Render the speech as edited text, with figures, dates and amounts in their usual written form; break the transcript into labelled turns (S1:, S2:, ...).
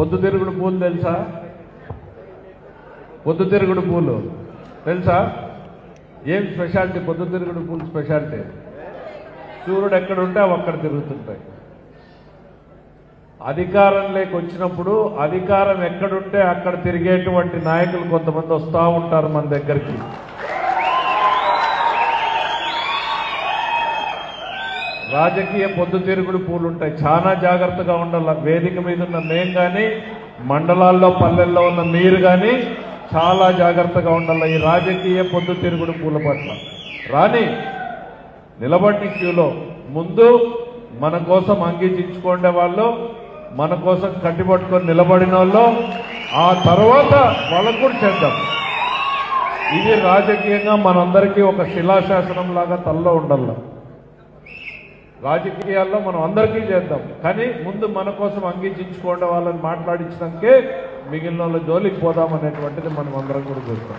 S1: పొద్దుతిరుగుడు పూలు తెలుసా? పొద్దుతిరుగుడు పూలు తెలుసా? ఏం స్పెషాలిటీ పొద్దుతిరుగుడు పూలు స్పెషాలిటీ? సూర్యుడు ఎక్కడుంటే అవి అక్కడ తిరుగుతుంటాయి. అధికారంలోకి వచ్చినప్పుడు అధికారం ఎక్కడుంటే అక్కడ తిరిగేటువంటి నాయకులు కొంతమంది వస్తూ ఉంటారు మన దగ్గరికి. రాజకీయ పొద్దుతిరుగుడు పూలు ఉంటాయి. చాలా జాగ్రత్తగా ఉండాలి. వేదిక మీద ఉన్న మేము కానీ, మండలాల్లో పల్లెల్లో ఉన్న మీరు కానీ చాలా జాగ్రత్తగా ఉండాలి ఈ రాజకీయ పొద్దుతిరుగుడు పూల పట్ల. రాని నిలబడి క్యూలో ముందు మన కోసం అంగీచించుకునే వాళ్ళు, మన కోసం కట్టిపట్టుకొని నిలబడిన వాళ్ళు, ఆ తర్వాత వాళ్ళకు కూడా చేద్దాం. ఇది రాజకీయంగా మనందరికీ ఒక శిలాశాసనం లాగా తల్లో ఉండాలి. రాజకీయాల్లో మనం అందరికీ చేద్దాం, కానీ ముందు మన కోసం అంగీచించుకోండి వాళ్ళని మాట్లాడించడానికే మిగిలిన వాళ్ళ జోలికి పోదామనేటువంటిది మనం అందరం కూడా చూస్తాం.